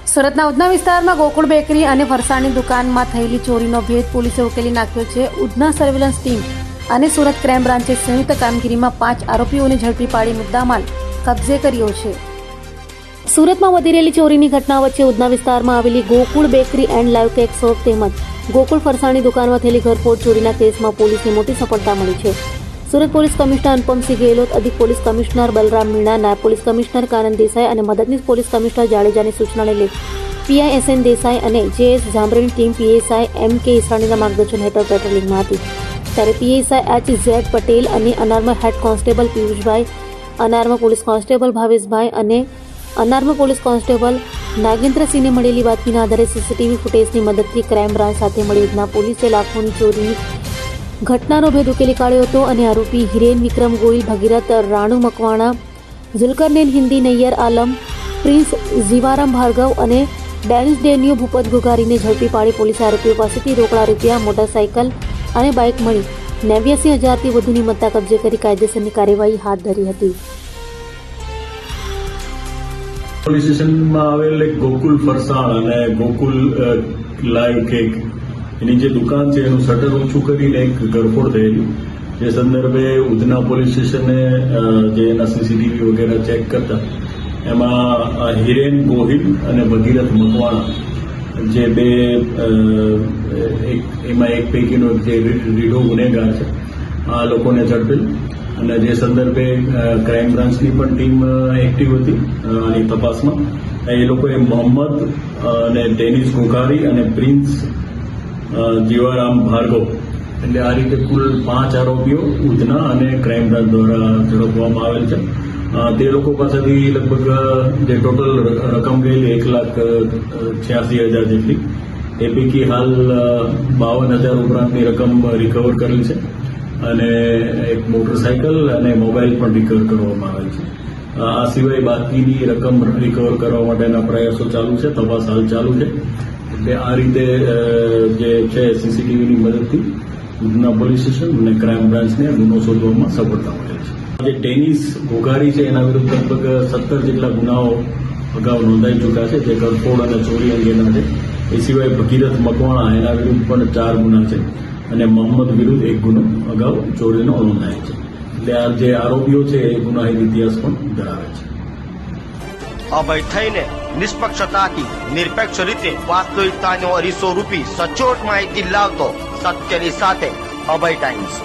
સુરતના ઉધના વિસ્તારમાં ગોકુળ બેકરી અને ફરસાણની દુકાનમાં થયેલી ચોરીનો ભેદ પોલીસે ઉકેલી નાખ્યો છે. ઉધના સર્વેલન્સ ટીમ અને સુરત ક્રાઇમ બ્રાન્ચે સંયુક્ત કામગીરીમાં 5 આરોપીઓને ઝડપી પાડી મુદ્દામાલ કબજે કર્યો છે. સુરતમાં વધી રહેલી ચોરીની ઘટના વચ્ચે ઉધના વિસ્તારમાં આવેલી Gokul bakery and live cake shop તેમજ ગોકુળ ફરસાણની દુકાનમાં થયેલી ઘરફોડ ચોરીના કેસમાં પોલીસને મોટી સફળતા મળી છે. સુરત પોલીસ કમિશનર અનુપમસિંહ ગેહલોત, અધિક પોલીસ કમિશનર બલરામ મીણા, નાયબ પોલીસ કમિશનર કાનન દેસાઈ અને મદદનીશ પોલીસ કમિશનર જાડેજાની સૂચનાને લઈ PISN દેસાઈ અને JS ઝાંબરેની ટીમ PSI MK ઈસરાણીના માર્ગદર્શન હેઠળ પેટ્રોલિંગમાં હતી. ત્યારે PSI HZ પટેલ અને અનાર્મ હેડ કોન્સ્ટેબલ પિયુષભાઈ, અનાર્મ પોલીસ કોન્સ્ટેબલ ભાવેશભાઈ અને અનાર્મ પોલીસ કોન્સ્ટેબલ નાગેન્દ્રસિંહને મળેલી બાતમીના આધારે CCTV ફૂટેજની મદદથી ક્રાઇમ બ્રાન્ચ સાથે મળી ઉધના પોલીસે લાખોની ચોરીની ઘટનાનો ભેદ ઉકેલી કાઢ્યો હતો અને આરોપી હિરેન વિક્રમ ગોહિલ, ભગીરથ રાણુ મકવાણા, ઝુલકરનેન હિન્દી નૈયર આલમ, પ્રિન્સ જીવારામ ભાર્ગવ અને ડેનિશ ડેનિયો ભૂપત ગુગારીને ઝડપી પાડી પોલીસે આરોપીઓ પાસેથી રોકડા રૂપિયા, મોટરસાયકલ અને બાઇક મળી 89,000થી વધુની મત્તા કબજે કરી કાયદેસરની કાર્યવાહી હાથ ધરી હતી. પોલીસ સ્ટેશનમાં આવેલ એક ગોકુલ ફરસાણ અને ગોકુલ લાઈવ કેક એની જે દુકાન છે એનું શટર ઓછું કરીને એક ગરફોડ થયેલી, જે સંદર્ભે ઉધના પોલીસ સ્ટેશને જે એના CCTV વગેરે ચેક કરતા એમાં હિરેન ગોહિલ અને ભગીરથ મકવાણા જે બે એમાં એક પૈકીનો જે રીઢો ગુનેગાર છે આ લોકોને ઝડપેલ અને જે સંદર્ભે ક્રાઇમ બ્રાન્ચની પણ ટીમ એક્ટિવ હતી આની તપાસમાં. એ લોકોએ મોહમ્મદ અને ડેનિશ ગુગારી અને પ્રિન્સ જીવારામ ભાર્ગવ એટલે આ રીતે કુલ 5 આરોપીઓ ઉધના અને ક્રાઇમ બ્રાન્ચ દ્વારા ઝડપવામાં આવેલ છે. તે લોકો પાસેથી લગભગ જે ટોટલ રકમ ગયેલી 1,86,000 જેટલી, એ પૈકી હાલ 52,000 ઉપરાંતની રકમ રિકવર કરેલ છે અને એક મોટરસાયકલ અને મોબાઈલ પણ રિકવર કરવામાં આવેલ છે. આ સિવાય બાકીની રકમ રિકવર કરવા માટેના પ્રયાસો ચાલુ છે, તપાસ હાલ ચાલુ છે. એટલે આ રીતે જે છે CCTVની મદદથી ઉધના પોલીસ સ્ટેશન અને ક્રાઇમ બ્રાન્ચને ગુનો શોધવામાં સફળતા મળે છે. જે ડેનિશ ગોગારી છે એના વિરુદ્ધ લગભગ 17 જેટલા ગુનાઓ અગાઉ નોંધાઈ ચૂક્યા છે, જે ગરફોડ અને ચોરી અંગેના છે. એ સિવાય ભગીરથ મકવાણા એના વિરુદ્ધ પણ 4 ગુના છે અને મોહમ્મદ વિરુદ્ધ 1 ગુનો અગાઉ ચોરીનો નોંધાય છે. એટલે આ જે આરોપીઓ છે એ ગુનાહિત ઇતિહાસ પણ ધરાવે છે. અભય થઈને નિષ્પક્ષતાથી નિરપેક્ષ રીતે વાસ્તવિકતાનો અરીસો રૂપી સચોટ માહિતી લાવતો સત્યની સાથે અભય ટાઈમ્સ.